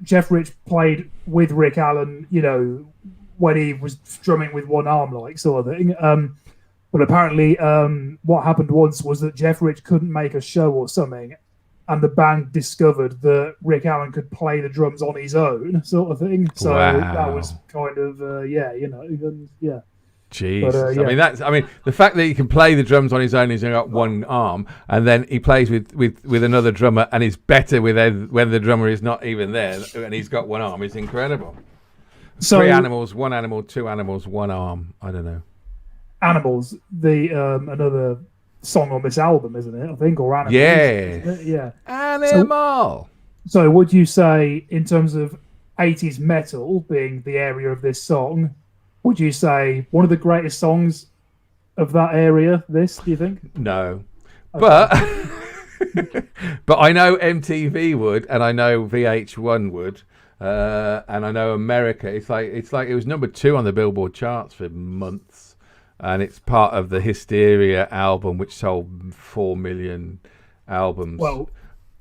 Jeff Rich played with Rick Allen, when he was drumming with one arm, like sort of thing. But apparently, what happened once was that Jeff Rich couldn't make a show or something, and the band discovered that Rick Allen could play the drums on his own, sort of thing. So that was kind of, yeah. Jeez, but, I mean, the fact that he can play the drums on his own, he's only got one arm, and then he plays with another drummer, and he's better when the drummer is not even there, and he's got one arm. It's incredible. So, 3 animals, 1 animal, 2 animals, 1 arm. I don't know. Animals, the another song on this album, isn't it? I think, or Animals. Yeah. Animal. So would you say, in terms of 80s metal being the area of this song, would you say one of the greatest songs of that area, this, do you think? No. Okay. But I know MTV would, and I know VH1 would, and I know America. It's like it was number 2 on the Billboard charts for months. And it's part of the Hysteria album, which sold 4 million albums. Well,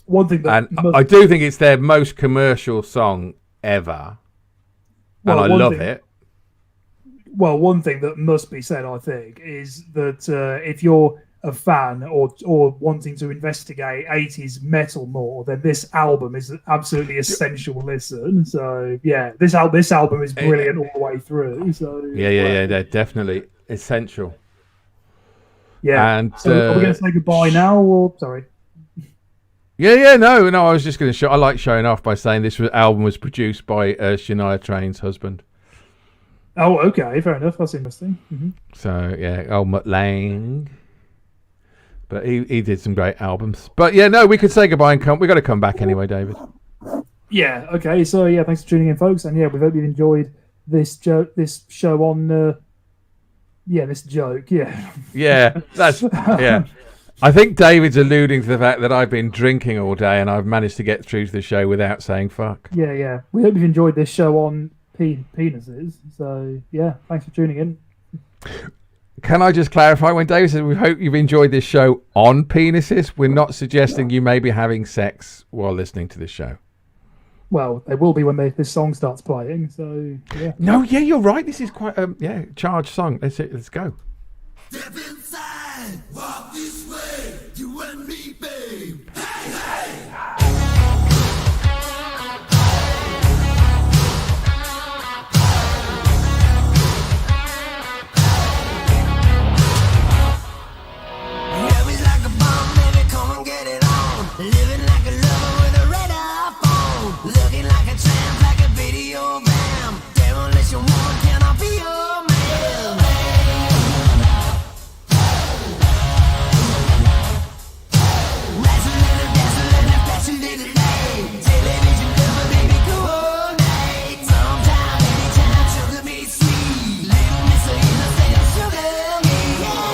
one thing that... And I do think it's their most commercial song ever. And I love it. Well, one thing that must be said, I think, is that if you're a fan or wanting to investigate 80s metal more, then this album is an absolutely essential listen. So, yeah, this album is brilliant all the way through. So Yeah, they're definitely essential. Yeah. And so are we going to say goodbye now, or sorry? Yeah. No. I was just going to show. I like showing off by saying this album was produced by Shania Twain's husband. Oh, okay, fair enough. That's interesting. Mm-hmm. So yeah, old Mutt Lange. But he did some great albums. But yeah, no, we could say goodbye and we got to come back anyway, David. Yeah. Okay. So yeah, thanks for tuning in, folks, and yeah, we hope you enjoyed this show on. This joke, yeah. Yeah, that's yeah. I think David's alluding to the fact that I've been drinking all day and I've managed to get through to the show without saying fuck. Yeah. We hope you've enjoyed this show on penises. So, yeah, thanks for tuning in. Can I just clarify, when David said we hope you've enjoyed this show on penises, we're not suggesting you may be having sex while listening to this show. Well, they will be when this song starts playing, so yeah. No, yeah, you're right. This is quite a charged song. Let's go. Step inside, walk this way, you and me, babe. Hey, hey! Living like a lover with a red iPhone. Looking like a tramp, like a video bam. Demolition woman, can I be your man? That's a little late. Television lover, baby, coordinate. Sometime, anytime, sugar me sweet. Little miss of innocent, sugar me, yeah.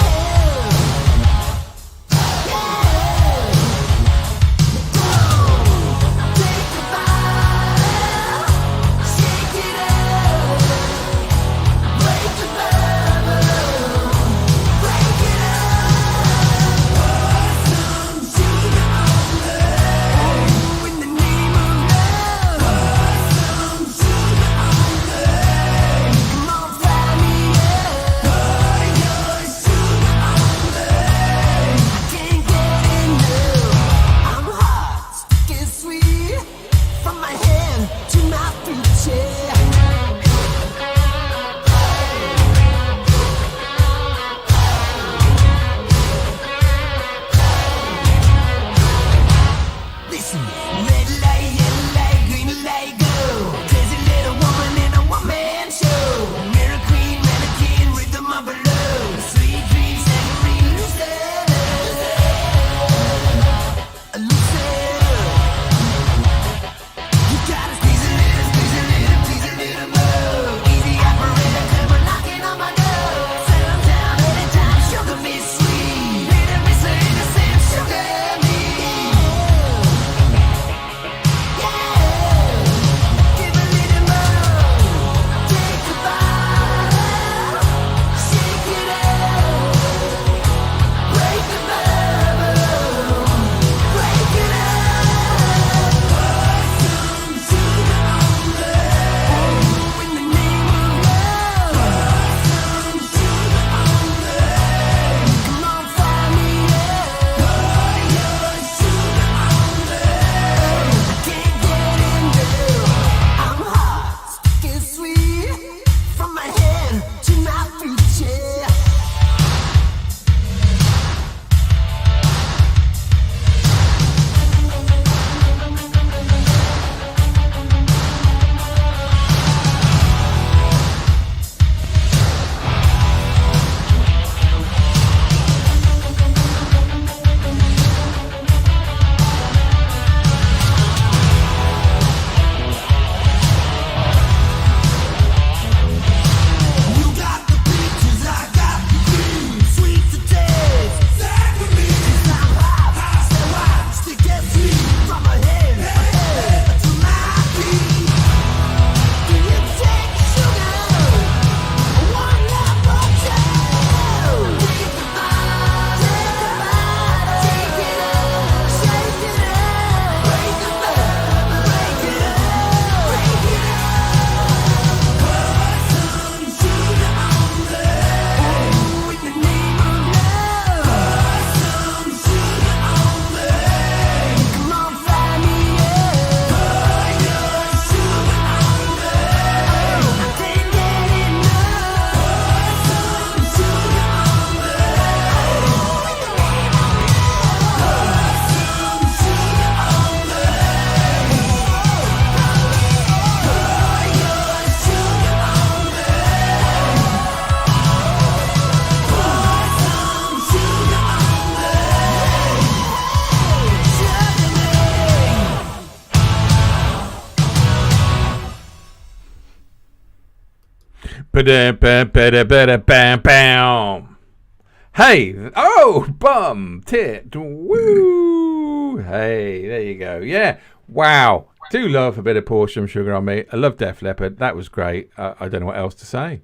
Hey, oh, bum, tit, woo. Hey, there you go. Yeah, wow. Do love a bit of Pour Some Sugar on Me. I love Def Leppard. That was great. I don't know what else to say.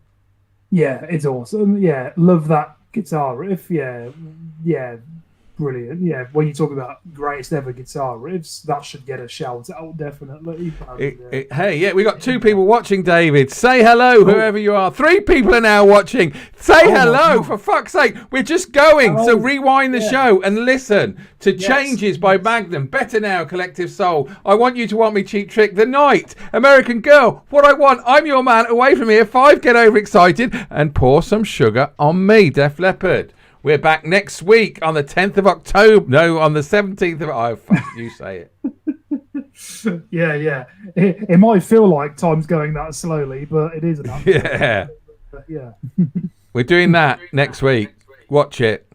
Yeah, it's awesome. Yeah, love that guitar riff. Yeah, brilliant. Yeah, when you talk about greatest ever guitar riffs, that should get a shout out, definitely. Hey, yeah, we got 2 people watching, David. Say hello, whoever you are. 3 people are now watching. Say hello, for fuck's sake. We're just going. So rewind the show and listen to Changes by Magnum. Better Now, Collective Soul. I Want You to Want Me, Cheap Trick. The Night, American Girl. What I Want, I'm Your Man, Away From Here. 5, Get Overexcited. And Pour Some Sugar on Me, Def Leppard. We're back next week on the 10th of October. No, on the 17th of... Oh, fuck, you say it. Yeah. It might feel like time's going that slowly, but it isn't. Yeah. Yeah. We're doing that next week. Watch it.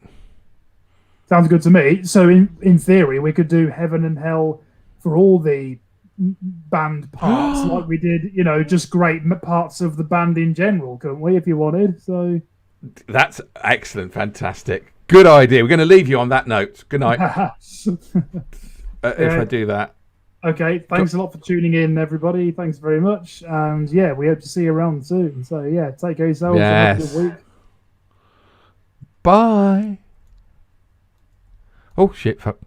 Sounds good to me. So in theory, we could do Heaven and Hell for all the band parts like we did, just great parts of the band in general, couldn't we, if you wanted? So... That's excellent. Fantastic. Good idea. We're going to leave you on that note. Good night. If I do that. Okay. Thanks a lot for tuning in, everybody. Thanks very much. And yeah, we hope to see you around soon. So yeah, take care of yourselves. Yes. Have a good week. Bye. Oh, shit. Fuck.